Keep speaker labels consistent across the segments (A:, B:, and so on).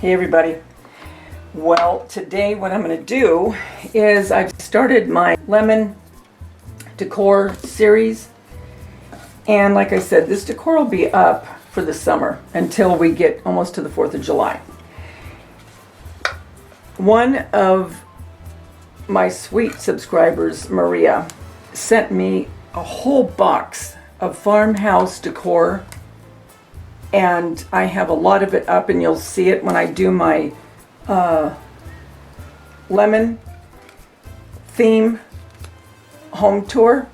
A: Hey everybody. Well, today what I'm going to do is I've started my lemon decor series, and like I said, this decor will be up for the summer until we get almost to the 4th of July. One of my sweet subscribers, Maria, sent me a whole box of farmhouse decor, and I have a lot of it up, and you'll see it when I do my lemon theme home tour.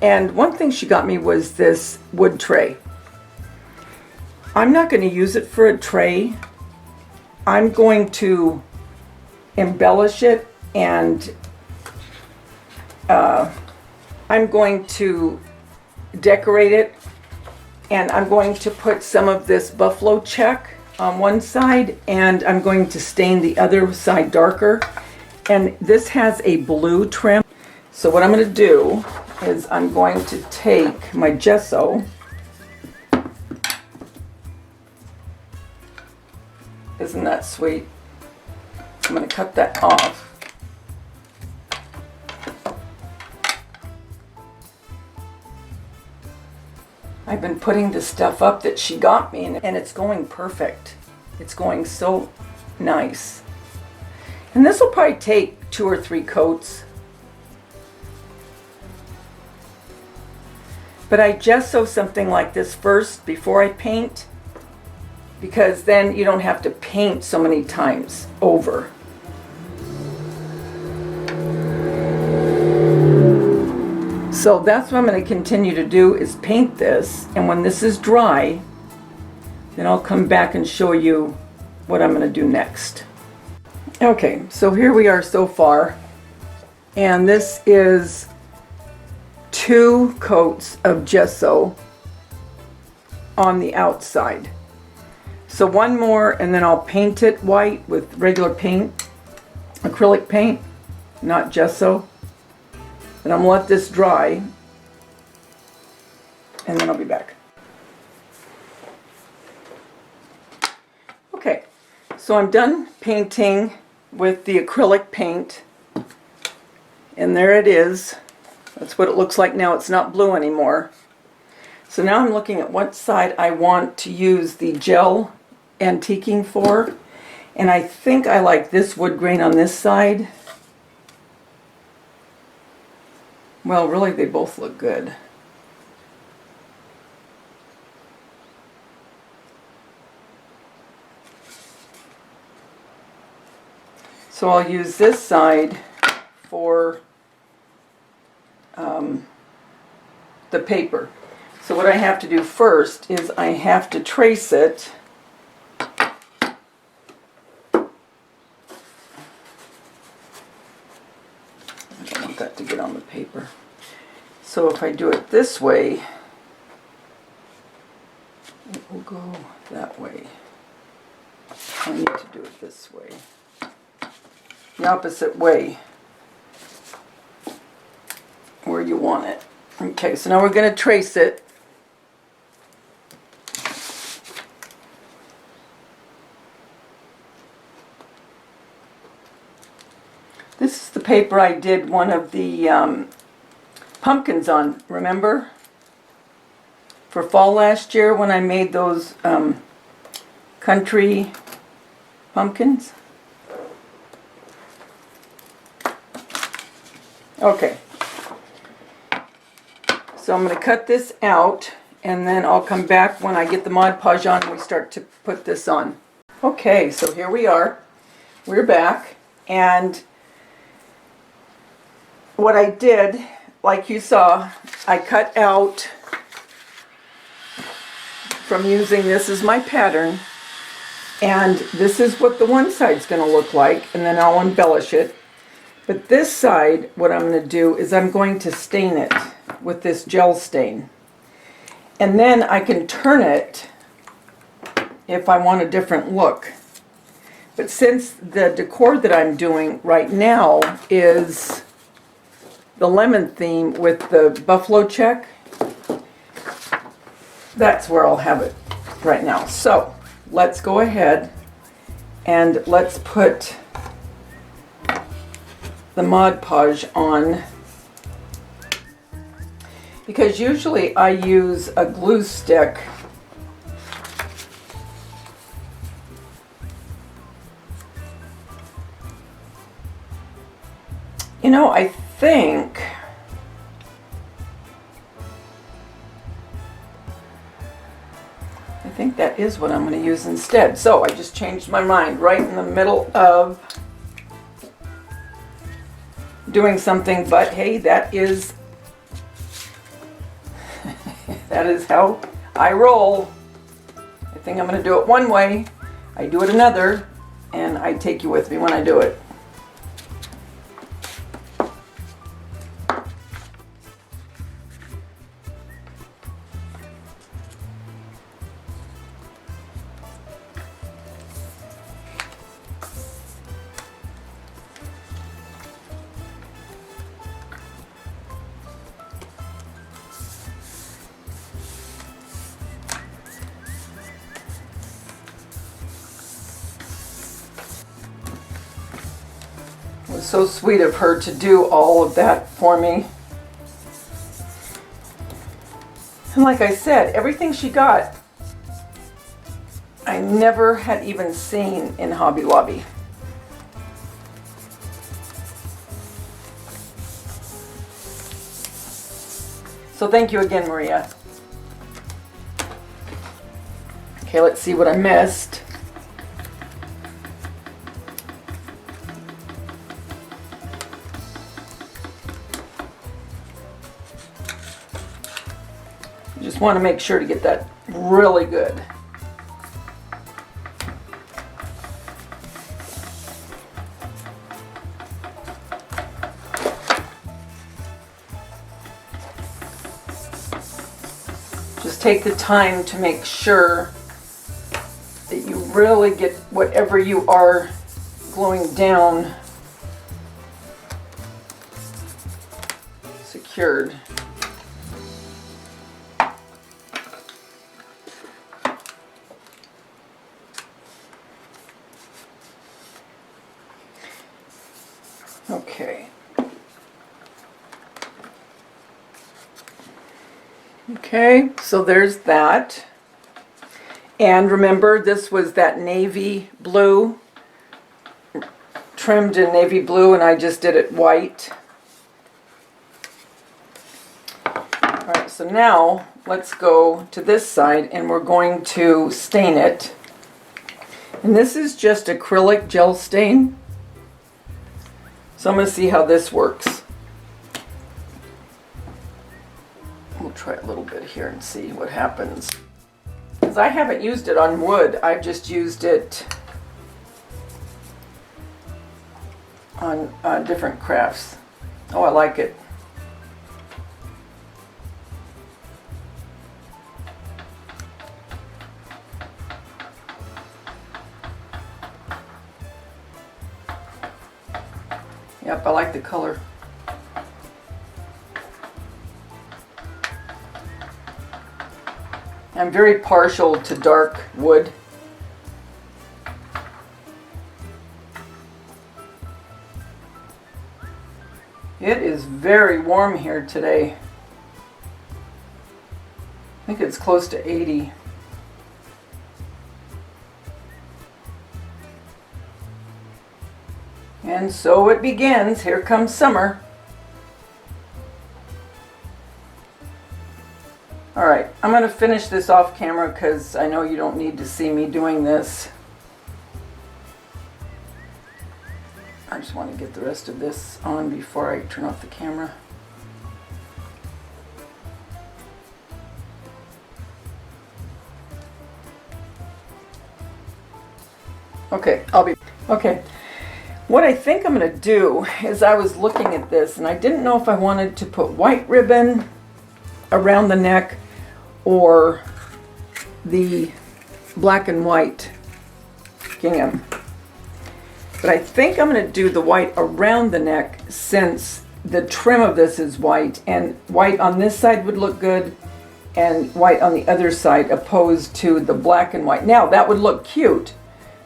A: And one thing she got me was this wood tray. I'm not going to use it for a tray. I'm going to embellish it, and I'm going to decorate it, and I'm going to put some of this buffalo check on one side, and I'm going to stain the other side darker. And this has a blue trim. So what I'm going to do is I'm going to take my gesso, isn't that sweet? I'm going to cut that off. I've been putting the stuff up that she got me, and it's going perfect. It's going so nice. And this will probably take 2 or 3 coats. But I gesso something like this first before I paint, because then you don't have to paint so many times over. So that's what I'm going to continue to do, is paint this, and when this is dry, then I'll come back and show you what I'm going to do next. Okay, so here we are so far, and this is 2 coats of gesso on the outside. So one more, and then I'll paint it white with regular paint, acrylic paint, not gesso. And I'm going to let this dry, and then I'll be back. Okay, so I'm done painting with the acrylic paint, and there it is. That's what it looks like now. It's not blue anymore. So now I'm looking at what side I want to use the gel antiquing for, and I think I like this wood grain on this side. Well, really, they both look good. So I'll use this side for the paper. So what I have to do first is I have to trace it. I don't want that to get on the paper. So if I do it this way, it will go that way. I need to do it this way. The opposite way, where you want it. Okay, so now we're going to trace it. This is the paper I did one of the pumpkins on, remember? For fall last year when I made those country pumpkins. Okay. So I'm going to cut this out, and then I'll come back when I get the Mod Podge on and we start to put this on. Okay, so here we are. We're back, and what I did, like you saw, I cut out from using this as my pattern, and this is what the one side's going to look like, and then I'll embellish it. But this side, what I'm going to do is I'm going to stain it with this gel stain. And then I can turn it if I want a different look. But since the decor that I'm doing right now is the lemon theme with the buffalo check, that's where I'll have it right now. So let's go ahead And let's put the Mod Podge on, because usually I use a glue stick You know, I think that is what I'm going to use instead. So I just changed my mind right in the middle of doing something, but hey, that is how I roll. I think I'm going to do it one way, I do it another, and I take you with me when I do it. It was so sweet of her to do all of that for me. And like I said, everything she got, I never had even seen in Hobby Lobby. So thank you again, Maria. Okay, let's see what I missed. Just want to make sure to get that really good. Just take the time to make sure that you really get whatever you are gluing down secured. Okay. Okay, so there's that. And remember, this was that navy blue, trimmed in navy blue, and I just did it white. All right, so now let's go to this side and we're going to stain it. And this is just acrylic gel stain. So I'm going to see how this works. We'll try a little bit here and see what happens. Because I haven't used it on wood, I've just used it on different crafts. Oh, I like it. Yep, I like the color. I'm very partial to dark wood. It is very warm here today. I think it's close to 80. And so it begins. Here comes summer. All right, I'm going to finish this off camera because I know you don't need to see me doing this. I just want to get the rest of this on before I turn off the camera. Okay, okay. What I think I'm going to do is, I was looking at this and I didn't know if I wanted to put white ribbon around the neck or the black and white gingham. But I think I'm going to do the white around the neck, since the trim of this is white, and white on this side would look good and white on the other side opposed to the black and white. Now that would look cute,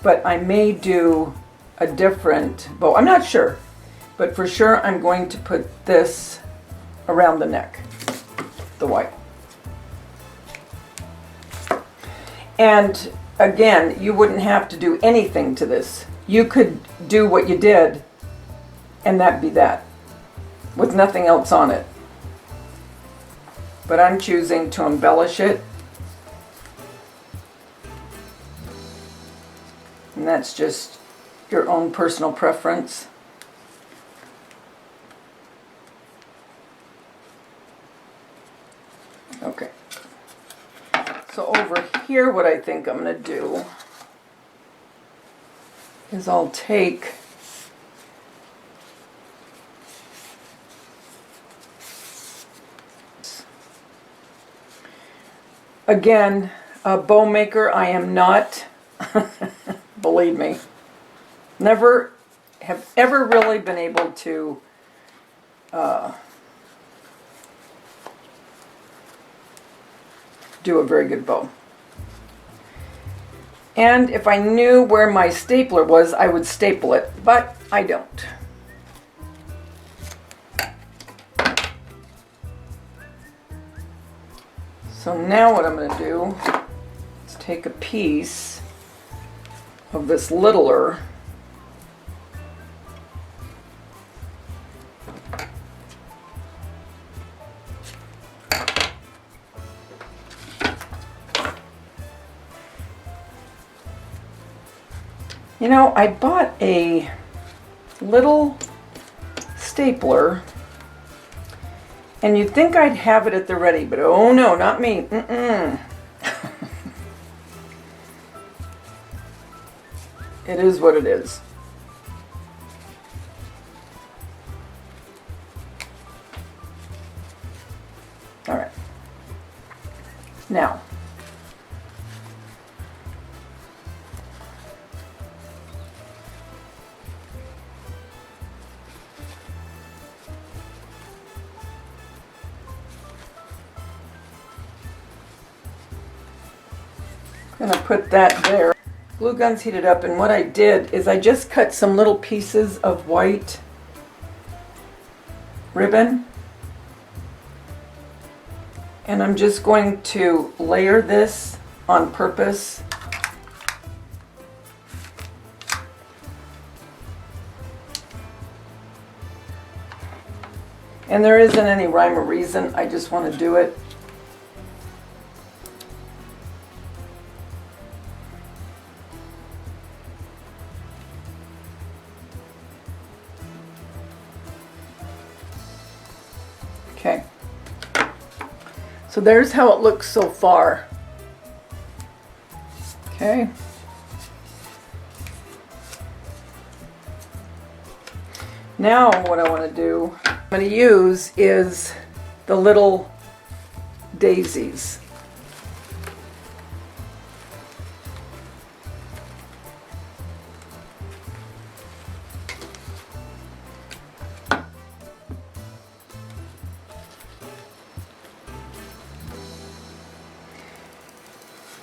A: but I may do a different bow. I'm not sure, but for sure I'm going to put this around the neck, the white. And again, you wouldn't have to do anything to this. You could do what you did and that'd be that, with nothing else on it. But I'm choosing to embellish it. And that's just your own personal preference. Okay. So over here, what I think I'm going to do is I'll take again, a bow maker. I am not, believe me, never have ever really been able to do a very good bow. And if I knew where my stapler was, I would staple it, but I don't. So now what I'm going to do is take a piece of this littler You know, I bought a little stapler, and you'd think I'd have it at the ready, but oh no, not me. It is what it is. All right. Now, I'm going to put that there. Glue gun's heated up, and what I did is I just cut some little pieces of white ribbon, and I'm just going to layer this on purpose. And there isn't any rhyme or reason, I just want to do it. Okay, so there's how it looks so far. Okay. Now what I want to do, I'm going to use is the little daisies.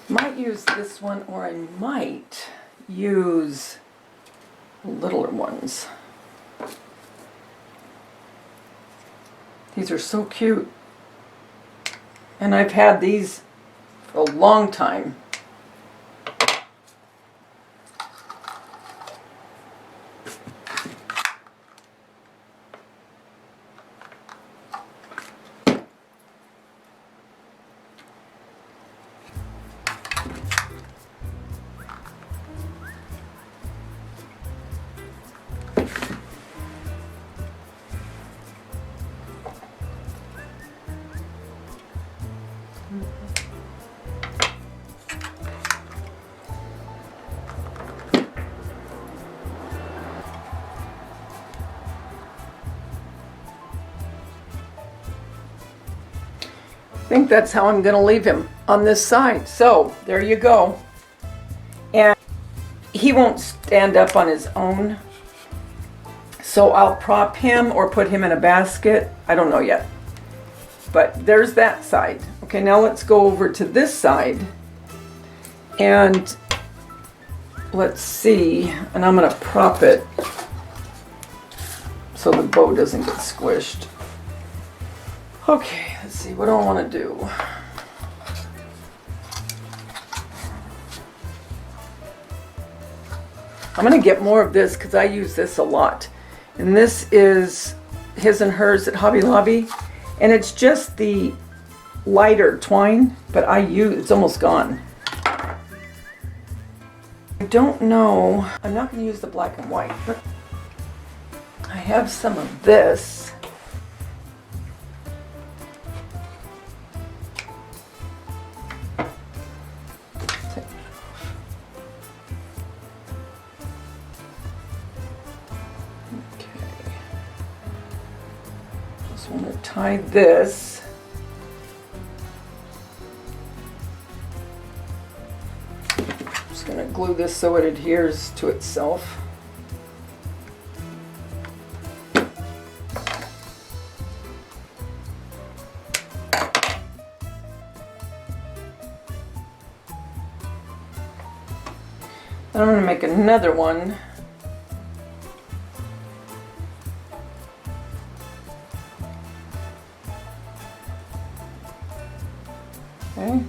A: Might use this one, or I might use littler ones. These are so cute, and I've had these for a long time. I think that's how I'm going to leave him on this side. So there you go. And he won't stand up on his own, so I'll prop him or put him in a basket. I don't know yet. But there's that side. Okay, now let's go over to this side. And let's see, and I'm going to prop it so the bow doesn't get squished. Okay, let's see, what do I want to do? I'm going to get more of this because I use this a lot. And this is His and Hers at Hobby Lobby. And it's just the lighter twine, but it's almost gone. I don't know, I'm not going to use the black and white, but I have some of this. I'm going to tie this. I'm just going to glue this so it adheres to itself. Then I'm going to make another one. Okay,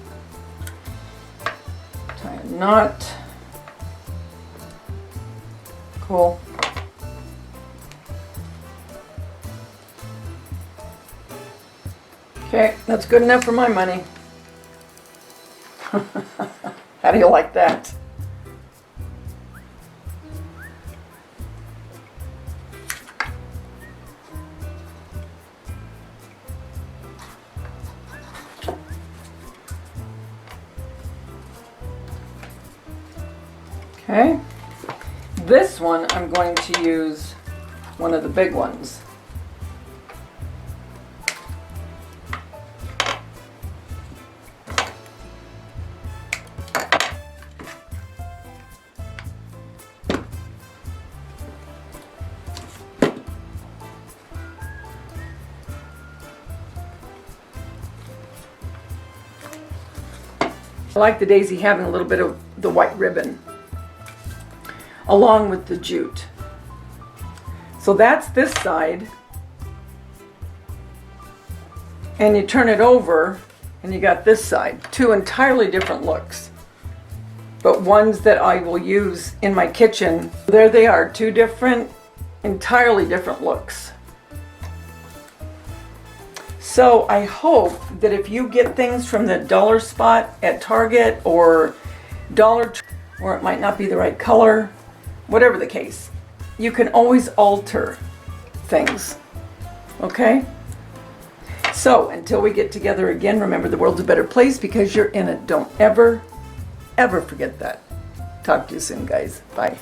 A: tie a knot. Cool. Okay, that's good enough for my money. How do you like that? Okay, this one I'm going to use one of the big ones. I like the daisy having a little bit of the white ribbon along with the jute. So that's this side, and you turn it over and you got this side. Two entirely different looks, but ones that I will use in my kitchen. There they are, two different, entirely different looks. So I hope that if you get things from the dollar spot at Target or Dollar Tree, or it might not be the right color, whatever the case, you can always alter things, okay? So until we get together again, remember the world's a better place because you're in it. Don't ever, ever forget that. Talk to you soon, guys. Bye.